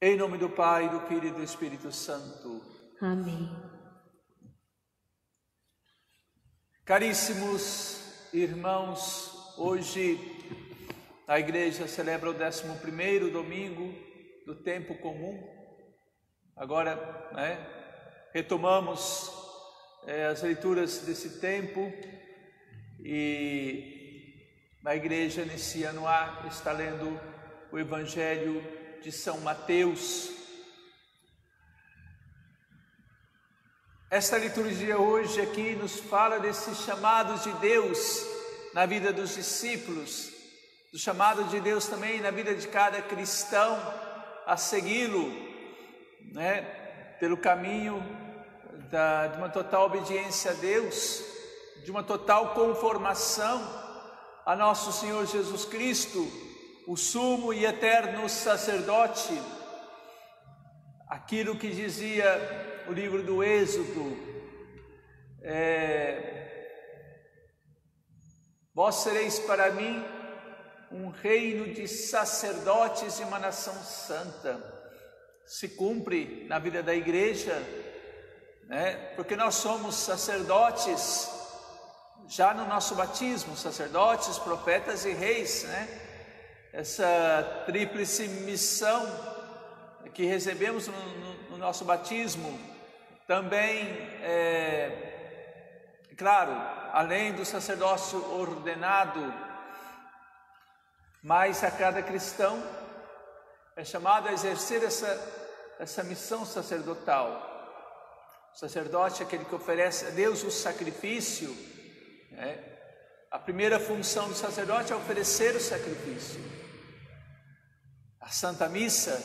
Em nome do Pai, do Filho e do Espírito Santo. Amém. Caríssimos irmãos, hoje a Igreja celebra o 11º domingo do tempo comum. Agora, retomamos as leituras desse tempo e a Igreja nesse ano A está lendo o Evangelho de São Mateus. Esta liturgia hoje aqui nos fala desses chamados de Deus na vida dos discípulos, do chamado de Deus também na vida de cada cristão a segui-lo, pelo caminho de uma total obediência a Deus, de uma total conformação a nosso Senhor Jesus Cristo, o sumo e eterno sacerdote. Aquilo que dizia o livro do Êxodo: vós sereis para mim um reino de sacerdotes e uma nação santa. Se cumpre na vida da Igreja, porque nós somos sacerdotes já no nosso batismo, sacerdotes, profetas e reis, essa tríplice missão que recebemos no nosso batismo. Também, claro, além do sacerdócio ordenado, mas a cada cristão é chamado a exercer essa missão sacerdotal. O sacerdote é aquele que oferece a Deus o sacrifício. A primeira função do sacerdote é oferecer o sacrifício. A Santa Missa,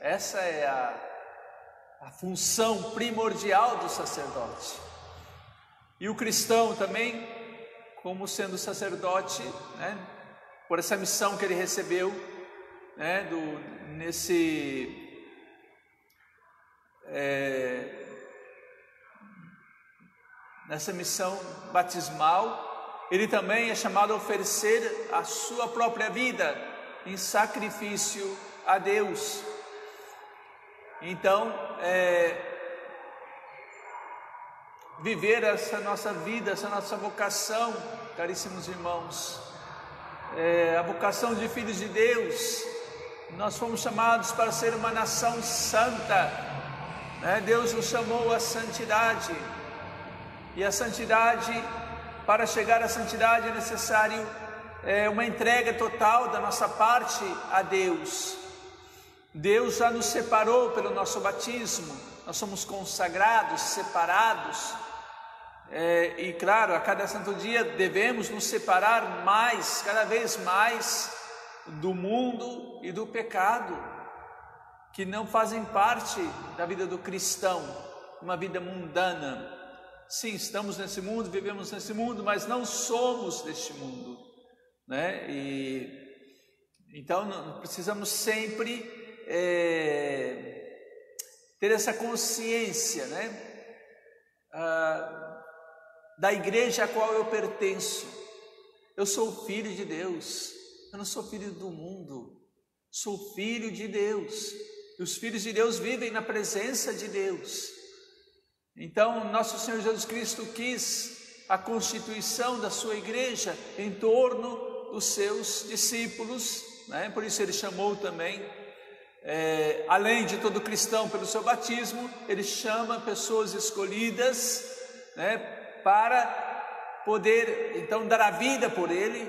essa é a função primordial do sacerdote. E o cristão também, como sendo sacerdote, por essa missão que ele recebeu, nessa missão batismal, ele também é chamado a oferecer a sua própria vida em sacrifício a Deus. Então, viver essa nossa vida, essa nossa vocação, caríssimos irmãos, a vocação de filhos de Deus. Nós fomos chamados para ser uma nação santa, Deus nos chamou à santidade, e a santidade, para chegar à santidade é necessário uma entrega total da nossa parte a Deus. Deus já nos separou pelo nosso batismo, nós somos consagrados, separados, e claro, a cada santo dia devemos nos separar mais, cada vez mais, do mundo e do pecado, que não fazem parte da vida do cristão, uma vida mundana. Sim, estamos nesse mundo, vivemos nesse mundo, mas não somos deste mundo, E então precisamos sempre ter essa consciência, da igreja a qual eu pertenço. Eu sou filho de Deus, eu não sou filho do mundo, sou filho de Deus, e os filhos de Deus vivem na presença de Deus. Então, nosso Senhor Jesus Cristo quis a constituição da sua igreja em torno dos seus discípulos, Por isso ele chamou também, além de todo cristão pelo seu batismo, ele chama pessoas escolhidas, para poder então dar a vida por ele,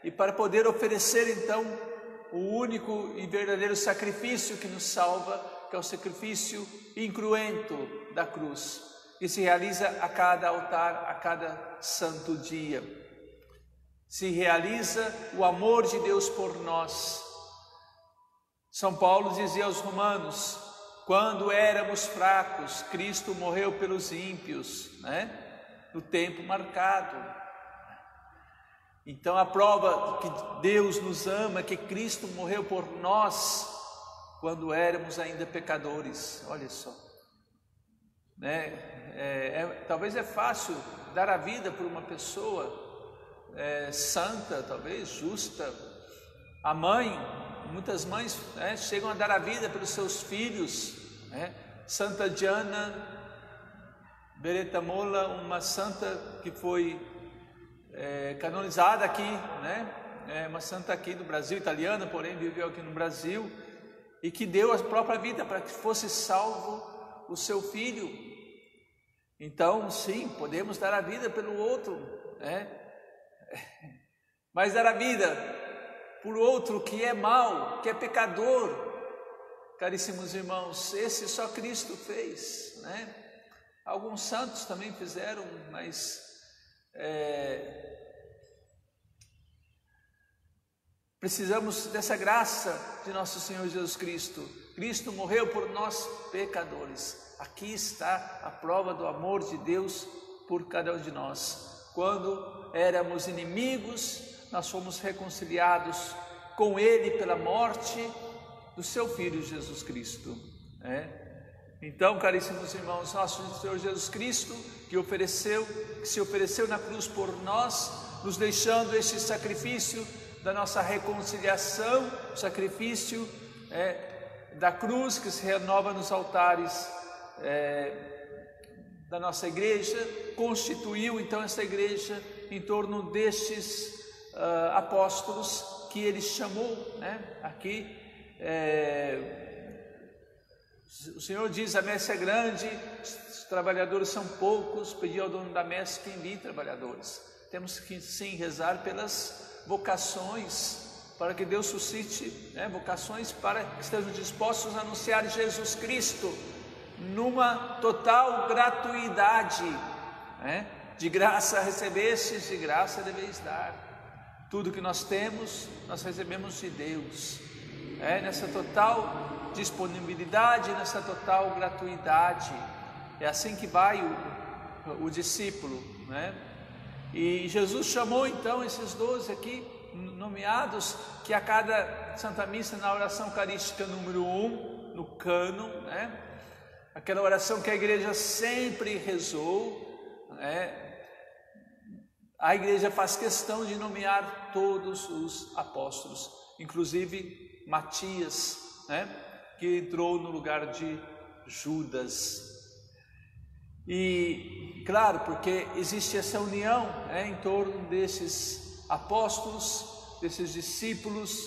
e para poder oferecer então o único e verdadeiro sacrifício que nos salva, que é o sacrifício incruento da cruz, que se realiza a cada altar, a cada santo dia. Se realiza o amor de Deus por nós. São Paulo dizia aos Romanos: quando éramos fracos, Cristo morreu pelos ímpios, no tempo marcado. Então a prova que Deus nos ama, que Cristo morreu por nós quando éramos ainda pecadores. Olha só, talvez é fácil dar a vida por uma pessoa santa, talvez justa. A mãe, muitas mães, né, chegam a dar a vida pelos seus filhos, né? Santa Diana Beretta-Molla, uma santa que foi canonizada aqui, né? Uma santa aqui do Brasil, italiana, porém viveu aqui no Brasil, e que deu a própria vida para que fosse salvo o seu filho. Então, sim, podemos dar a vida pelo outro, né? Mas dar a vida por outro que é mau, que é pecador, caríssimos irmãos, esse só Cristo fez, né? Alguns santos também fizeram, mas precisamos dessa graça de nosso Senhor Jesus Cristo. Cristo morreu por nós pecadores. Aqui está a prova do amor de Deus por cada um de nós. Quando éramos inimigos, nós fomos reconciliados com Ele pela morte do seu Filho Jesus Cristo, né? Então, caríssimos irmãos, nosso Senhor Jesus Cristo, que se ofereceu na cruz por nós, nos deixando este sacrifício da nossa reconciliação, o sacrifício da cruz que se renova nos altares da nossa igreja, constituiu então essa igreja em torno destes apóstolos que Ele chamou, né? Aqui o Senhor diz: a messe é grande, os trabalhadores são poucos, pedi ao dono da messe que envie trabalhadores. Temos que sim rezar pelas vocações, para que Deus suscite, né, vocações para que estejam dispostos a anunciar Jesus Cristo numa total gratuidade, né? De graça recebestes, de graça deveis dar. Tudo que nós temos, nós recebemos de Deus, nessa total disponibilidade, nessa total gratuidade. É assim que vai o discípulo, né? E Jesus chamou então esses 12 aqui, nomeados, que a cada Santa Missa, na oração eucarística número 1, no cânon, né? Aquela oração que a igreja sempre rezou, né? A igreja faz questão de nomear todos os apóstolos, inclusive Matias, né? Que entrou no lugar de Judas. E claro, porque existe essa união, em torno desses apóstolos, desses discípulos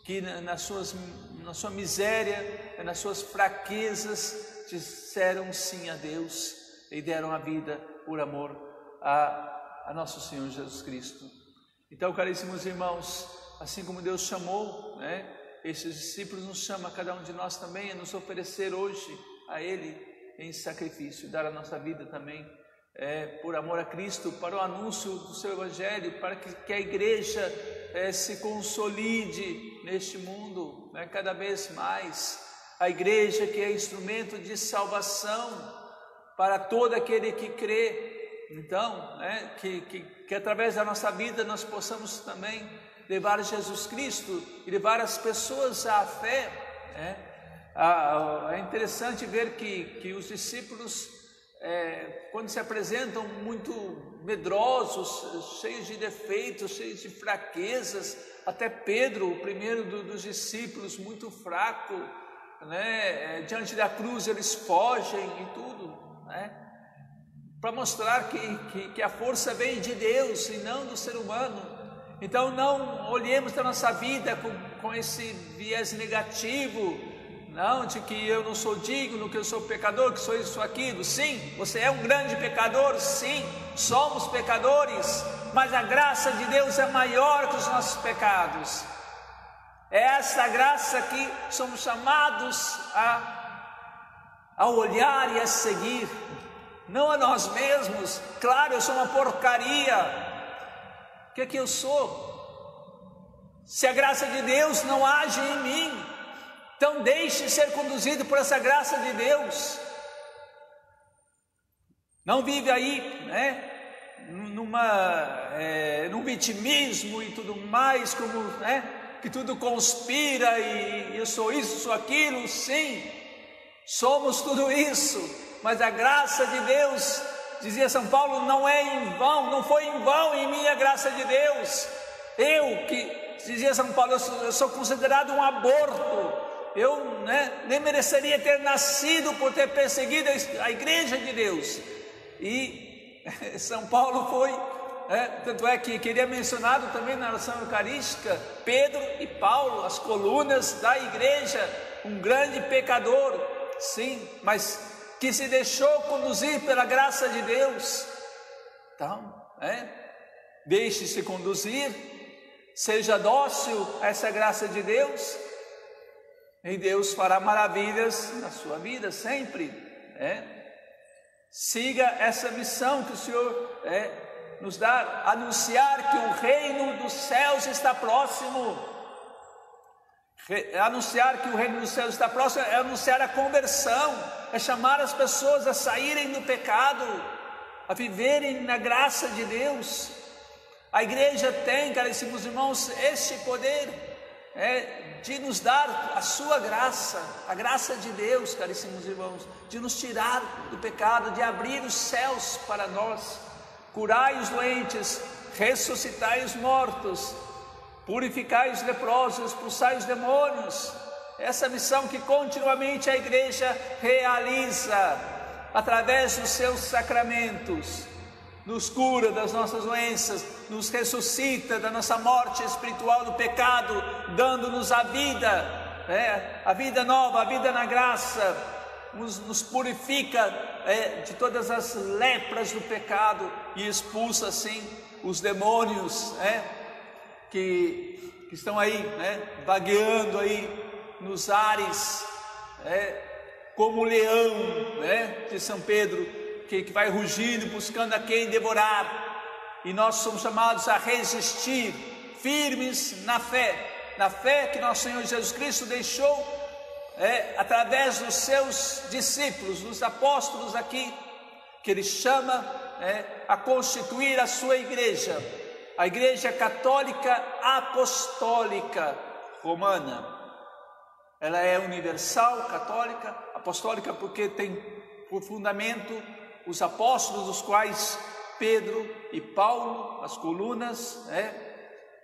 que na sua miséria, nas suas fraquezas, disseram sim a Deus e deram a vida por amor a nosso Senhor Jesus Cristo. Então, caríssimos irmãos, assim como Deus chamou, né, esses discípulos, nos chama a cada um de nós também a nos oferecer hoje a Ele em sacrifício, dar a nossa vida também por amor a Cristo, para o anúncio do seu Evangelho, para que a igreja se consolide neste mundo, né, cada vez mais. A igreja que é instrumento de salvação para todo aquele que crê. Então, que através da nossa vida nós possamos também levar Jesus Cristo e levar as pessoas à fé, É interessante ver que os discípulos, quando se apresentam muito medrosos, cheios de defeitos, cheios de fraquezas, até Pedro, o primeiro dos discípulos, muito fraco, né? Diante da cruz eles fogem e tudo, né? Para mostrar que a força vem de Deus e não do ser humano. Então não olhemos para a nossa vida com esse viés negativo, não, de que eu não sou digno, que eu sou pecador, que sou isso, aquilo. Sim, você é um grande pecador, sim, somos pecadores, mas a graça de Deus é maior que os nossos pecados. É essa graça que somos chamados a olhar e a seguir, não a nós mesmos. Claro, eu sou uma porcaria. O que é que eu sou? Se a graça de Deus não age em mim, então deixe ser conduzido por essa graça de Deus. Não vive aí, né, num vitimismo e tudo mais, como, né, que tudo conspira e eu sou isso, sou aquilo. Sim, somos tudo isso, mas a graça de Deus, dizia São Paulo, não é em vão, não foi em vão em mim a graça de Deus. Eu que, dizia São Paulo, eu sou considerado um aborto, eu nem mereceria ter nascido por ter perseguido a igreja de Deus. E São Paulo foi, tanto é que queria mencionado também na oração eucarística, Pedro e Paulo, as colunas da igreja, um grande pecador, sim, mas que se deixou conduzir pela graça de Deus. Então, deixe-se conduzir, seja dócil a essa graça de Deus, e Deus fará maravilhas na sua vida sempre. Siga essa missão que o Senhor nos dá, anunciar que o reino dos céus está próximo. Anunciar que o reino dos céus está próximo é anunciar a conversão, é chamar as pessoas a saírem do pecado, a viverem na graça de Deus. A igreja tem, caríssimos irmãos, este poder de nos dar a sua graça, a graça de Deus, caríssimos irmãos, de nos tirar do pecado, de abrir os céus para nós. Curai os doentes, ressuscitai os mortos, purificai os leprosos, expulsai os demônios. Essa missão que continuamente a igreja realiza através dos seus sacramentos, nos cura das nossas doenças, nos ressuscita da nossa morte espiritual do pecado, dando-nos a vida nova, a vida na graça, nos purifica de todas as lepras do pecado e expulsa assim os demônios que estão aí, vagueando aí nos ares, como o leão, de São Pedro, que vai rugindo, buscando a quem devorar. E nós somos chamados a resistir, firmes na fé que nosso Senhor Jesus Cristo deixou, através dos seus discípulos, dos apóstolos aqui, que Ele chama a constituir a sua igreja, a Igreja Católica Apostólica Romana. Ela é universal, católica, apostólica, porque tem por fundamento os apóstolos, dos quais Pedro e Paulo, as colunas,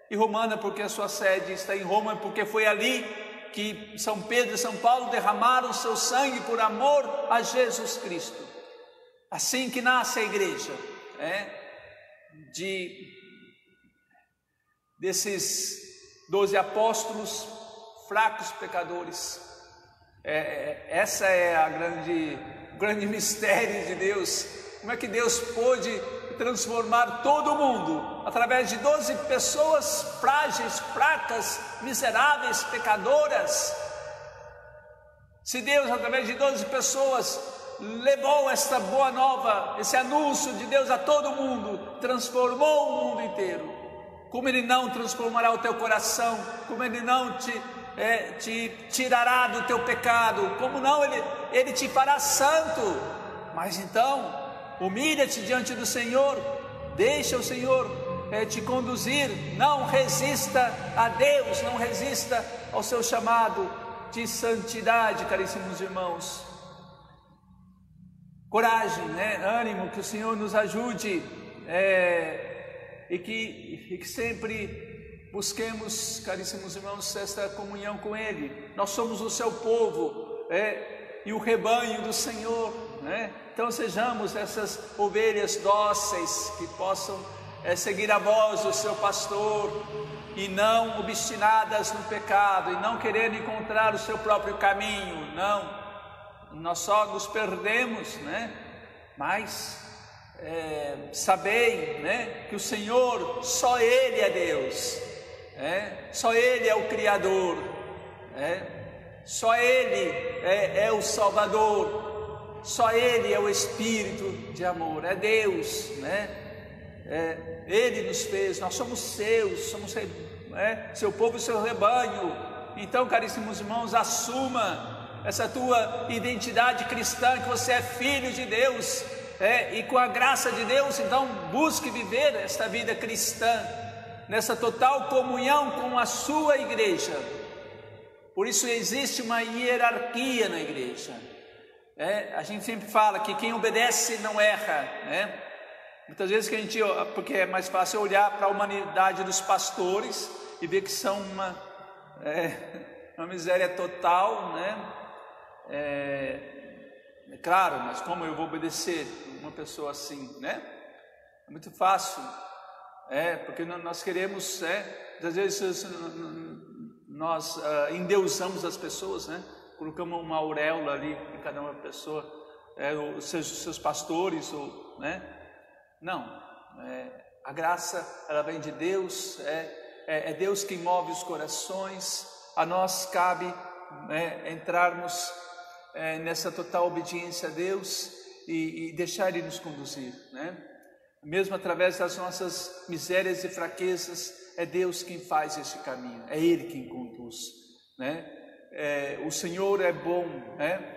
e romana, porque a sua sede está em Roma, porque foi ali que São Pedro e São Paulo derramaram seu sangue por amor a Jesus Cristo. Assim que nasce a igreja, desses 12 apóstolos, fracos pecadores. Essa é o grande mistério de Deus. Como é que Deus pôde transformar todo mundo através de 12 pessoas frágeis, fracas, miseráveis, pecadoras? Se Deus, através de 12 pessoas, levou esta boa nova, esse anúncio de Deus a todo mundo, transformou o mundo inteiro, como Ele não transformará o teu coração? Como Ele não te tirará do teu pecado? Como não Ele te fará santo? Mas então, humilha-te diante do Senhor, deixa o Senhor te conduzir, não resista a Deus, não resista ao seu chamado de santidade, caríssimos irmãos. Coragem, ânimo, que o Senhor nos ajude, e que sempre busquemos, caríssimos irmãos, esta comunhão com Ele. Nós somos o seu povo, e o rebanho do Senhor, Então sejamos essas ovelhas dóceis que possam seguir a voz do seu pastor, e não obstinadas no pecado, e não querendo encontrar o seu próprio caminho. Não, nós só nos perdemos, mas sabei, que o Senhor, só Ele é Deus, só Ele é o Criador, só Ele é o Salvador, só Ele é o Espírito de amor, é Deus, Ele nos fez, nós somos seus, somos seu povo e seu rebanho. Então, caríssimos irmãos, assuma essa tua identidade cristã, que você é filho de Deus, e com a graça de Deus, então busque viver esta vida cristã, nessa total comunhão com a sua igreja. Por isso existe uma hierarquia na igreja. A gente sempre fala que quem obedece não erra, Muitas vezes que a gente, porque é mais fácil olhar para a humanidade dos pastores e ver que são uma miséria total, né? Claro, mas como eu vou obedecer uma pessoa assim, né? É muito fácil, porque nós queremos, às vezes nós endeusamos as pessoas, né? Colocamos uma auréola ali em cada uma pessoa, os seus pastores, né? Não, a graça ela vem de Deus, é Deus quem move os corações. A nós cabe entrarmos nessa total obediência a Deus e deixar Ele nos conduzir, né? Mesmo através das nossas misérias e fraquezas, é Deus quem faz esse caminho, é Ele quem conduz, né? O Senhor é bom, né?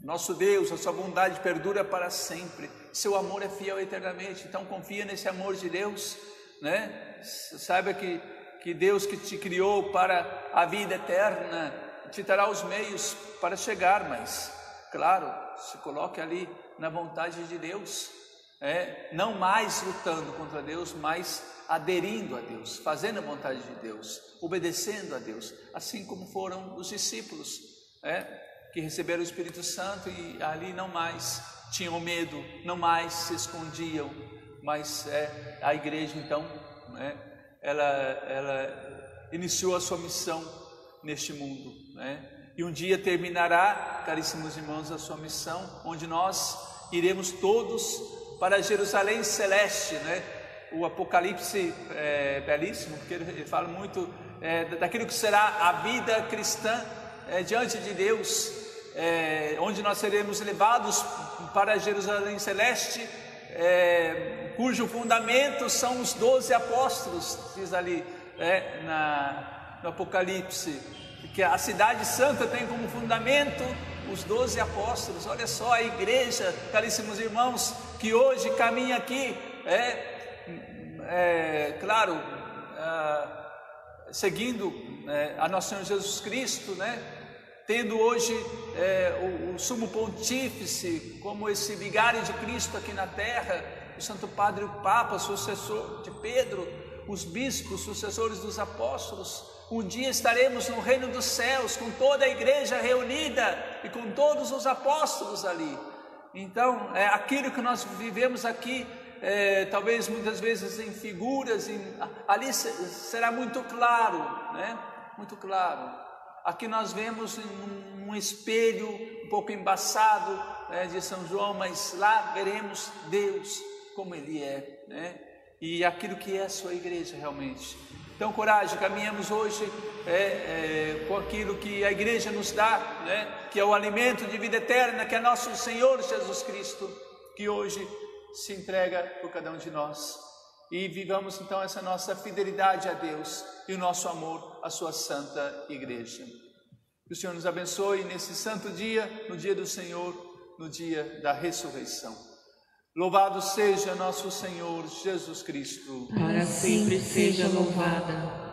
Nosso Deus, a sua bondade perdura para sempre, seu amor é fiel eternamente. Então confia nesse amor de Deus, né? Saiba que Deus que te criou para a vida eterna te dará os meios para chegar, mas claro, se coloque ali na vontade de Deus, não mais lutando contra Deus, mas aderindo a Deus, fazendo a vontade de Deus, obedecendo a Deus, assim como foram os discípulos, que receberam o Espírito Santo e ali não mais tinham medo, não mais se escondiam, mas a igreja então, ela iniciou a sua missão neste mundo, né? E um dia terminará, caríssimos irmãos, a sua missão, onde nós iremos todos para Jerusalém celeste, né? O Apocalipse é belíssimo, porque ele fala muito daquilo que será a vida cristã diante de Deus, onde nós seremos levados para Jerusalém celeste, cujo fundamento são os 12 apóstolos, diz ali no Apocalipse, que a cidade santa tem como fundamento os 12 apóstolos. Olha só a igreja, caríssimos irmãos, que hoje caminha aqui, claro, seguindo a nosso Senhor Jesus Cristo, né? Tendo hoje o sumo pontífice como esse vigário de Cristo aqui na terra, o Santo Padre o Papa, sucessor de Pedro, os bispos, sucessores dos apóstolos. Um dia estaremos no reino dos céus com toda a igreja reunida e com todos os apóstolos ali. Então, aquilo que nós vivemos aqui, talvez muitas vezes em figuras, ali será muito claro, né? Muito claro. Aqui nós vemos um espelho um pouco embaçado, de São João, mas lá veremos Deus como Ele é, né? E aquilo que é a sua igreja realmente. Então, coragem, caminhamos hoje com aquilo que a igreja nos dá, né? Que é o alimento de vida eterna, que é nosso Senhor Jesus Cristo, que hoje se entrega por cada um de nós. E vivamos então essa nossa fidelidade a Deus e o nosso amor à sua santa igreja. Que o Senhor nos abençoe nesse santo dia, no dia do Senhor, no dia da ressurreição. Louvado seja nosso Senhor Jesus Cristo. Para sempre seja louvado.